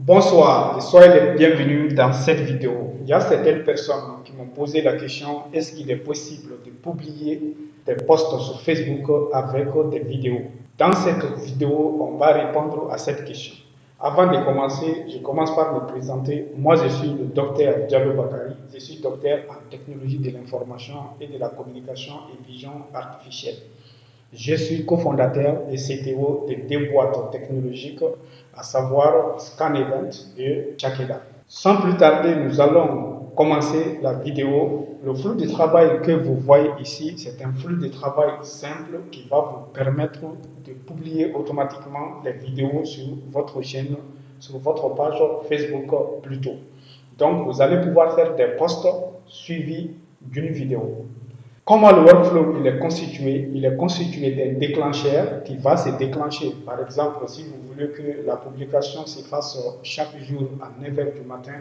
Bonsoir et soyez les bienvenus dans cette vidéo. Il y a certaines personnes qui m'ont posé la question, est-ce qu'il est possible de publier des posts sur Facebook avec des vidéos? Dans cette vidéo, on va répondre à cette question. Avant de commencer, je commence par me présenter. Moi, je suis le docteur Diallo Bakari. Je suis docteur en technologie de l'information et de la communication et vision artificielle. Je suis cofondateur et CTO de deux boîtes technologiques, à savoir ScanEvent et Chakeda. Sans plus tarder, nous allons commencer la vidéo. Le flux de travail que vous voyez ici, c'est un flux de travail simple qui va vous permettre de publier automatiquement les vidéos sur votre chaîne, sur votre page Facebook plutôt. Donc, vous allez pouvoir faire des posts suivis d'une vidéo. Comment le workflow il est constitué? Il est constitué d'un déclencheur qui va se déclencher. Par exemple, si vous voulez que la publication se fasse chaque jour à 9 h du matin,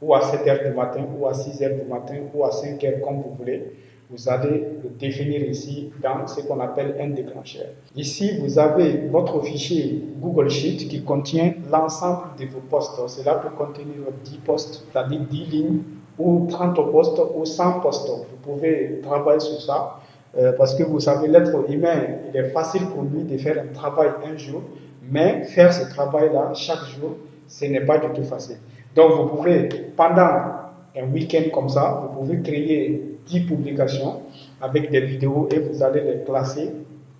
ou à 7 h du matin, ou à 6 h du matin, ou à 5 h comme vous voulez, vous allez le définir ici dans ce qu'on appelle un déclencheur. Ici, vous avez votre fichier Google Sheet qui contient l'ensemble de vos posts. Cela peut contenir 10 posts, c'est-à-dire 10 lignes, ou 30 postes ou 100 postes. Vous pouvez travailler sur ça parce que vous savez, l'être humain, il est facile pour lui de faire un travail un jour, mais faire ce travail-là chaque jour, ce n'est pas du tout facile. Donc vous pouvez, pendant un week-end comme ça, vous pouvez créer 10 publications avec des vidéos et vous allez les classer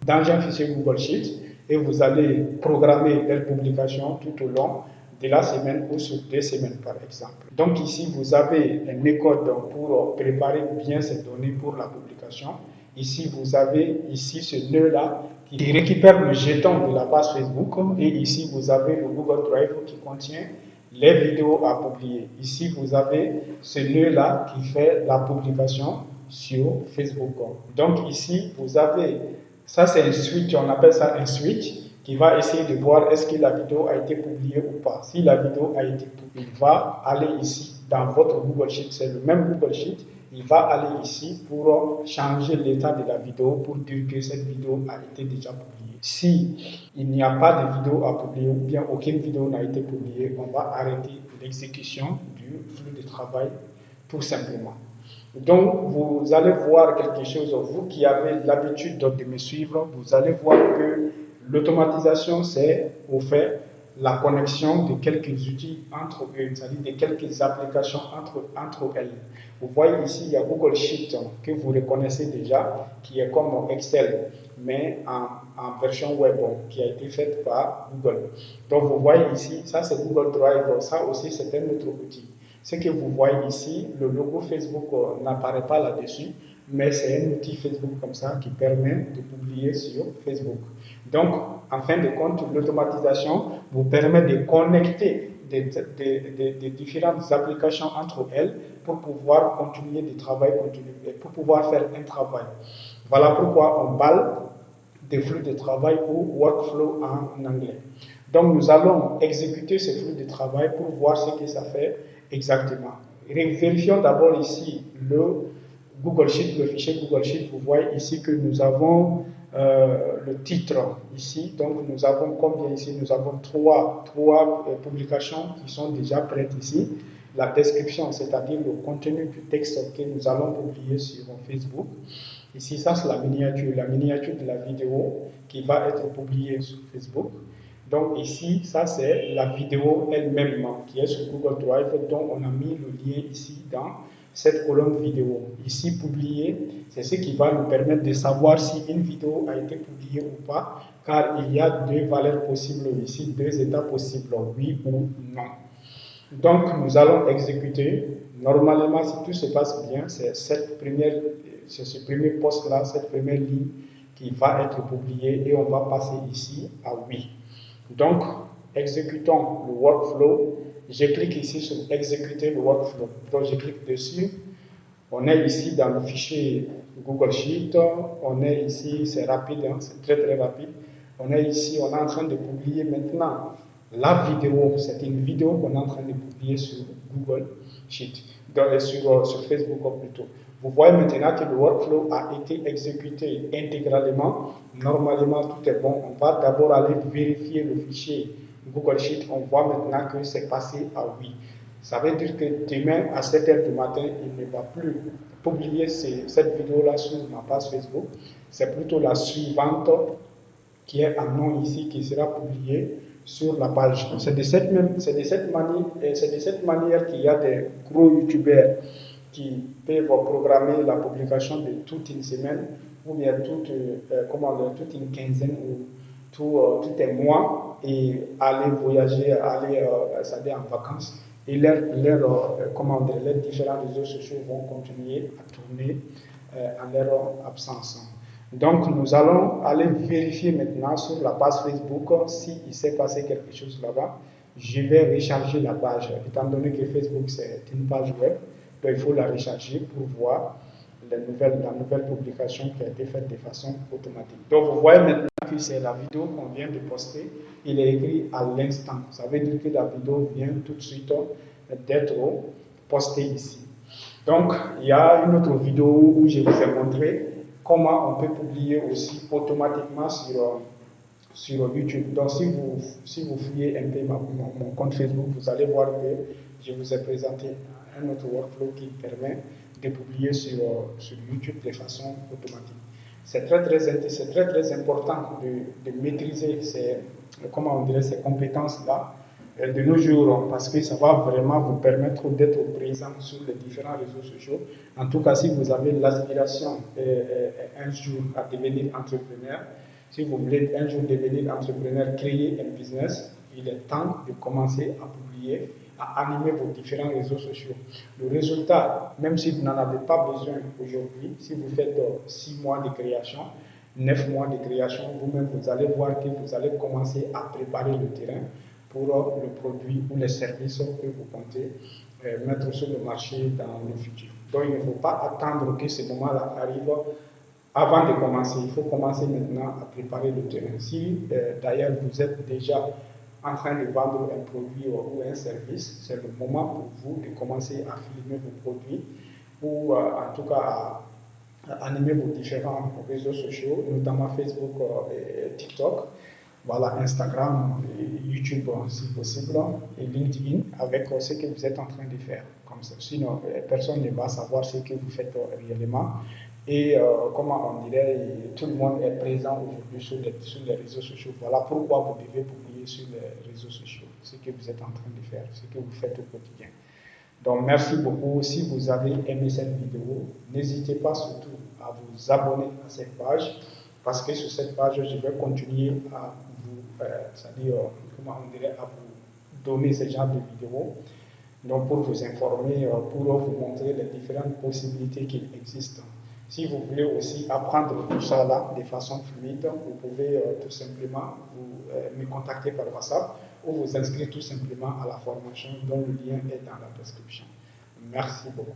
dans un fichier Google Sheet et vous allez programmer leur publication tout au long de la semaine ou sur 2 semaines par exemple. Donc ici, vous avez un méthode pour préparer bien ces données pour la publication. Ici, vous avez ici ce nœud-là qui récupère le jeton de la page Facebook et ici, vous avez le Google Drive qui contient les vidéos à publier. Ici, vous avez ce nœud-là qui fait la publication sur Facebook. Donc ici, vous avez, ça c'est un switch, on appelle ça un switch, qui va essayer de voir est-ce que la vidéo a été publiée ou pas. Si la vidéo a été publiée, il va aller ici dans votre Google Sheet, c'est le même Google Sheet, il va aller ici pour changer l'état de la vidéo pour dire que cette vidéo a été déjà publiée. Si il n'y a pas de vidéo à publier ou bien aucune vidéo n'a été publiée, on va arrêter l'exécution du flux de travail tout simplement. Donc, vous allez voir quelque chose, vous qui avez l'habitude de me suivre, vous allez voir que l'automatisation, c'est au fait la connexion de quelques outils entre eux, c'est-à-dire de quelques applications entre elles. Vous voyez ici, il y a Google Sheet que vous reconnaissez déjà, qui est comme Excel, mais en version web, qui a été faite par Google. Donc, vous voyez ici, ça c'est Google Drive, ça aussi c'est un autre outil. Ce que vous voyez ici, le logo Facebook n'apparaît pas là-dessus, mais c'est un outil Facebook comme ça qui permet de publier sur Facebook. Donc, en fin de compte, l'automatisation vous permet de connecter des différentes applications entre elles pour pouvoir continuer de travailler, pour pouvoir faire un travail. Voilà pourquoi on parle de flux de travail ou workflow en anglais. Donc, nous allons exécuter ce flux de travail pour voir ce que ça fait exactement. Vérifions d'abord ici le Google Sheet, le fichier Google Sheet. Vous voyez ici que nous avons le titre ici. Donc, nous avons combien ici? Nous avons trois publications qui sont déjà prêtes ici. La description, c'est-à-dire le contenu du texte que nous allons publier sur Facebook. Ici, ça c'est la miniature de la vidéo qui va être publiée sur Facebook. Donc ici, ça c'est la vidéo elle-même qui est sur Google Drive, dont on a mis le lien ici dans cette colonne vidéo. Ici, publier, c'est ce qui va nous permettre de savoir si une vidéo a été publiée ou pas, car il y a deux valeurs possibles ici, deux états possibles, oui ou non. Donc, nous allons exécuter. Normalement, si tout se passe bien, c'est ce premier poste-là, cette première ligne qui va être publiée et on va passer ici à oui. Donc, exécutons le workflow. Je clique ici sur exécuter le workflow. Donc, je clique dessus. On est ici dans le fichier Google Sheet. On est ici, c'est rapide, c'est très très rapide. On est ici, on est en train de publier maintenant la vidéo. C'est une vidéo qu'on est en train de publier sur Google Sheet, sur Facebook plutôt. Vous voyez maintenant que le workflow a été exécuté intégralement. Normalement, tout est bon. On va d'abord aller vérifier le fichier Google Sheet, on voit maintenant que c'est passé à oui. Ça veut dire que demain à 7 heures du matin, il ne va plus publier cette vidéo-là sur ma page Facebook. C'est plutôt la suivante qui est un nom ici qui sera publié sur la page. C'est de cette manière qu'il y a des gros youtubeurs qui peuvent programmer la publication de toute une semaine ou bien toute une quinzaine ou tout un mois et aller voyager, aller en vacances et leurs différents réseaux sociaux vont continuer à tourner en leur absence. Donc nous allons aller vérifier maintenant sur la page Facebook s'il s'est passé quelque chose là-bas. Je vais recharger la page, étant donné que Facebook c'est une page web, donc il faut la recharger pour voir la nouvelle publication qui a été faite de façon automatique. Donc vous voyez maintenant que c'est la vidéo qu'on vient de poster, il est écrit à l'instant. Ça veut dire que la vidéo vient tout de suite d'être postée ici. Donc il y a une autre vidéo où je vous ai montré comment on peut publier aussi automatiquement sur YouTube. Donc si vous fouillez un peu mon compte Facebook, vous allez voir que je vous ai présenté un autre workflow qui permet de publier sur YouTube de façon automatique. C'est très important de maîtriser ces compétences-là de nos jours parce que ça va vraiment vous permettre d'être présent sur les différents réseaux sociaux. En tout cas, si vous avez l'aspiration un jour à devenir entrepreneur, si vous voulez un jour devenir entrepreneur, créer un business, il est temps de commencer à publier, à animer vos différents réseaux sociaux. Le résultat, même si vous n'en avez pas besoin aujourd'hui, si vous faites 6 mois de création, 9 mois de création, vous-même, vous allez voir que vous allez commencer à préparer le terrain pour le produit ou les services que vous comptez mettre sur le marché dans le futur. Donc, il ne faut pas attendre que ce moment-là arrive avant de commencer. Il faut commencer maintenant à préparer le terrain. Si d'ailleurs vous êtes déjà en train de vendre un produit ou un service, c'est le moment pour vous de commencer à filmer vos produits ou en tout cas à animer vos différents réseaux sociaux, notamment Facebook et TikTok. Voilà, Instagram, et YouTube si possible, et LinkedIn avec ce que vous êtes en train de faire. Comme ça. Sinon, personne ne va savoir ce que vous faites réellement. Et comment on dirait, tout le monde est présent aujourd'hui sur les réseaux sociaux. Voilà pourquoi vous devez publier sur les réseaux sociaux ce que vous êtes en train de faire, ce que vous faites au quotidien. Donc merci beaucoup. Si vous avez aimé cette vidéo, n'hésitez pas surtout à vous abonner à cette page parce que sur cette page, je vais continuer à vous, c'est-à-dire, comment on dirait, à vous donner ce genre de vidéos. Donc pour vous informer, pour vous montrer les différentes possibilités qui existent. Si vous voulez aussi apprendre tout ça là de façon fluide, vous pouvez tout simplement me contacter par WhatsApp ou vous inscrire tout simplement à la formation dont le lien est dans la description. Merci beaucoup.